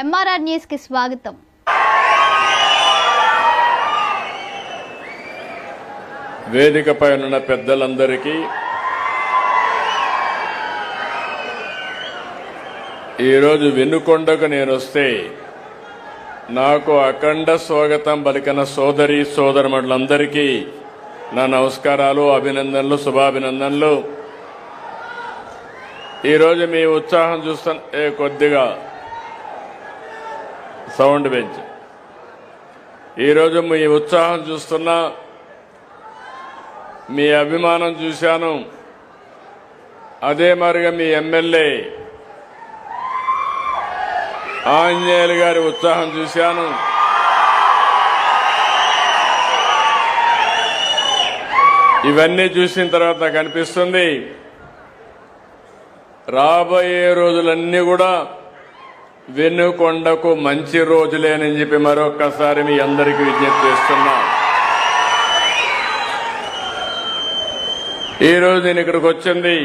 MRR news కి స్వాగతం. వేదికపై ఉన్న పెద్దలందరికీ ఈరోజు వెన్నుకొండకు నేను వస్తే నాకు అఖండ స్వాగతం పలికిన సోదరి సోదరులందరికీ నా నమస్కారాలు, అభినందనలు, శుభాభినందనలు. ఈరోజు మీ ఉత్సాహం చూస్తే కొద్దిగా సౌండ్ పెంచి ఈరోజు మీ ఉత్సాహం చూస్తున్నా, మీ అభిమానం చూశాను. అదే మరిగా మీ ఎమ్మెల్యే ఆంజనేయులు గారి ఉత్సాహం చూశాను. ఇవన్నీ చూసిన తర్వాత నాకు అనిపిస్తుంది రాబోయే రోజులన్నీ కూడా వెన్నుకొండకు మంచి రోజులేనని చెప్పి మరొక్కసారి మీ అందరికీ విజ్ఞప్తి చేస్తున్నా. ఈరోజు నేను ఇక్కడికి వచ్చింది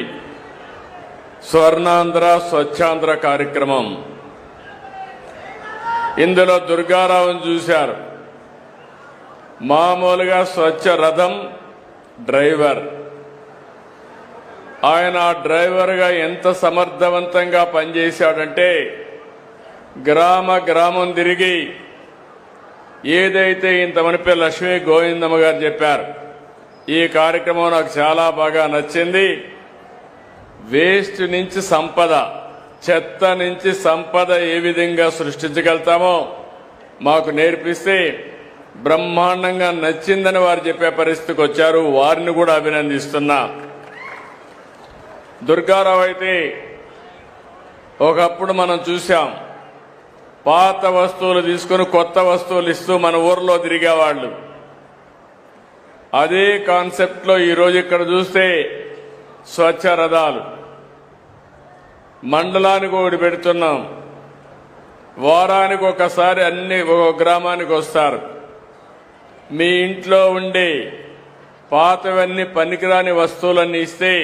స్వర్ణాంధ్ర స్వచ్ఛాంధ్ర కార్యక్రమం. ఇందులో దుర్గారావును చూశారు. మామూలుగా స్వచ్ఛ రథం డ్రైవర్. ఆయన డ్రైవర్గా ఎంత సమర్థవంతంగా పనిచేశాడంటే గ్రామం తిరిగి ఏదైతే ఇంతమనిపై లక్ష్మీ గోవిందమ్మ గారు చెప్పారు, ఈ కార్యక్రమం నాకు చాలా బాగా నచ్చింది. వేస్ట్ నుంచి సంపద, చెత్త నుంచి సంపద ఏ విధంగా సృష్టించగలుగుతామో మాకు నేర్పిస్తే బ్రహ్మాండంగా నచ్చిందని వారు చెప్పే పరిస్థితికి వచ్చారు. వారిని కూడా అభినందిస్తున్నా. దుర్గారావు అయితే ఒకప్పుడు మనం చూశాం, పాత వస్తువులు తీసుకుని కొత్త వస్తువులు ఇస్తూ మన ఊర్లో తిరిగేవాళ్ళు. అదే కాన్సెప్ట్లో ఈరోజు ఇక్కడ చూస్తే స్వచ్ఛ రథాలు మండలానికి ఒకటి పెడుతున్నాం. వారానికి ఒకసారి ఒక గ్రామానికి వస్తారు. మీ ఇంట్లో ఉండే పాతవన్నీ పనికిరాని వస్తువులన్నీ ఇస్తే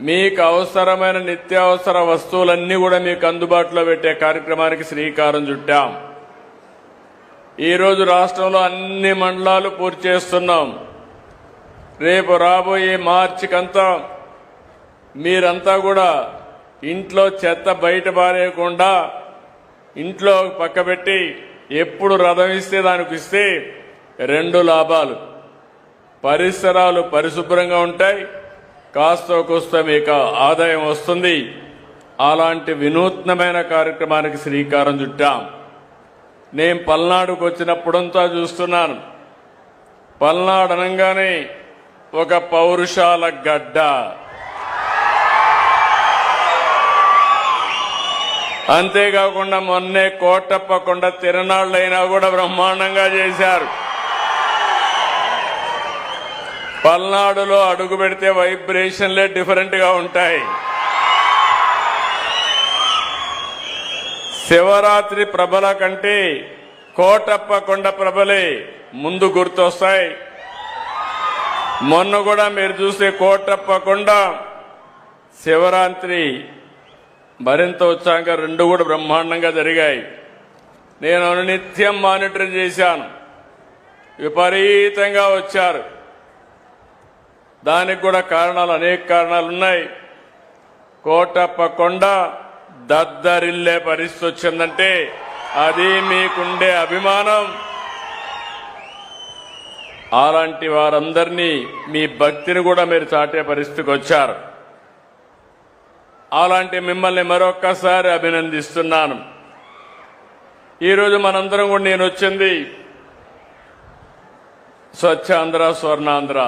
మీకు అవసరమైన నిత్యావసర వస్తువులన్నీ కూడా మీకు అందుబాటులో పెట్టే కార్యక్రమానికి శ్రీకారం చుట్టాం. ఈరోజు రాష్ట్రంలో అన్ని మండలాలు పూర్తి చేస్తున్నాం. రేపు రాబోయే మార్చికంతా మీరంతా కూడా ఇంట్లో చెత్త బయట పారేయకుండా ఇంట్లో పక్కబెట్టి ఎప్పుడు రథం ఇస్తే దానికి ఇస్తే 2 లాభాలు. పరిసరాలు పరిశుభ్రంగా ఉంటాయి, కాస్త కోస్త మీకు ఆదాయం వస్తుంది. అలాంటి వినూత్నమైన కార్యక్రమానికి శ్రీకారం చుట్టాం. నేను పల్నాడుకు వచ్చినప్పుడంతా చూస్తున్నాను. పల్నాడు అనగానే ఒక పౌరుషాల గడ్డ. అంతేకాకుండా మొన్నే కోటప్ప కొండ తిరణాళ్ళైనా కూడా బ్రహ్మాండంగా చేశారు. పల్నాడులో అడుగు పెడితే వైబ్రేషన్లే డిఫరెంట్ గా ఉంటాయి. శివరాత్రి ప్రభల కంటే కోటప్ప కొండ ప్రభలే ముందు గుర్తొస్తాయి. మొన్న కూడా మీరు చూస్తే కోటప్ప కొండ శివరాత్రి మరింత ఉత్సాహంగా 2 కూడా బ్రహ్మాండంగా జరిగాయి. నేను నిత్యం మానిటర్ చేశాను. విపరీతంగా వచ్చారు. దానికి కూడా కారణాలు, అనేక కారణాలు ఉన్నాయి. కోటప్ప కొండ దద్దరిల్లే పరిస్థితి వచ్చిందంటే అది మీకుండే అభిమానం. అలాంటి వారందరినీ మీ భక్తిని కూడా మీరు చాటే పరిస్థితికి వచ్చారు. అలాంటి మిమ్మల్ని మరొక్కసారి అభినందిస్తున్నాను. ఈరోజు మనందరం కూడా నేను వచ్చింది స్వచ్ఛాంధ్ర స్వర్ణాంధ్ర.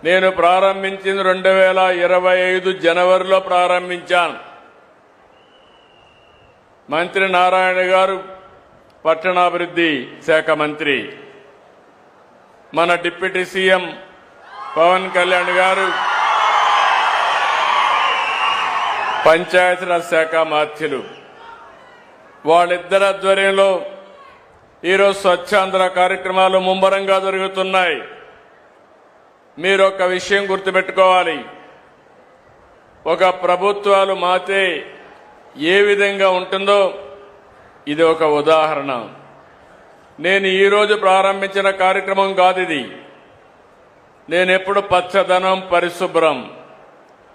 నేను ప్రారంభించింది 2025 జనవరిలో ప్రారంభించాను. మంత్రి నారాయణ గారు పట్టణాభివృద్ధి శాఖ మంత్రి, మన డిప్యూటీ సీఎం పవన్ కళ్యాణ్ గారు పంచాయతీరాజ్ శాఖ మాత్యులు, వాళ్ళిద్దరి ఆధ్వర్యంలో ఈరోజు స్వచ్ఛాంధ్ర కార్యక్రమాలు ముమ్మరంగా జరుగుతున్నాయి. మీరు ఒక విషయం గుర్తుపెట్టుకోవాలి. ఒక ప్రభుత్వాలు మాతే ఏ విధంగా ఉంటుందో ఇది ఒక ఉదాహరణ. నేను ఈరోజు ప్రారంభించిన కార్యక్రమం కాదు ఇది. నేను ఎప్పుడు పచ్చదనం, పరిశుభ్రం,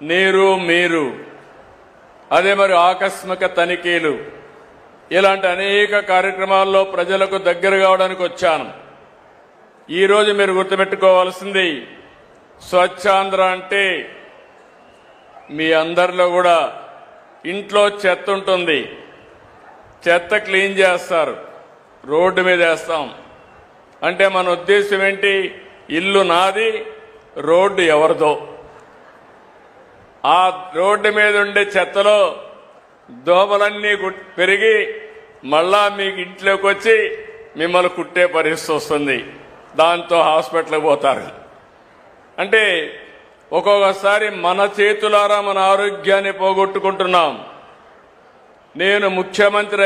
నీరు, మీరు, అదే మరి ఆకస్మిక తనిఖీలు, ఇలాంటి అనేక కార్యక్రమాల్లో ప్రజలకు దగ్గర కావడానికి వచ్చాను. ఈరోజు మీరు గుర్తుపెట్టుకోవాల్సింది, స్వచ్ఛాంధ్ర అంటే మీ అందరిలో కూడా ఇంట్లో చెత్త ఉంటుంది, చెత్త క్లీన్ చేస్తారు, రోడ్డు మీద వేస్తాం. అంటే మన ఉద్దేశం ఏంటి? ఇల్లు నాది, రోడ్డు ఎవరిదో. ఆ రోడ్డు మీద ఉండే చెత్తలో దోమలన్నీ పెరిగి మళ్ళా మీకు ఇంట్లోకి వచ్చి మిమ్మల్ని కుట్టే పరిస్థితి వస్తుంది. దాంతో హాస్పిటల్కి పోతారు. అంటే ఒక్కొక్కసారి మన చేతులారా మన ఆరోగ్యాన్ని పోగొట్టుకుంటున్నాం. నేను ముఖ్యమంత్రి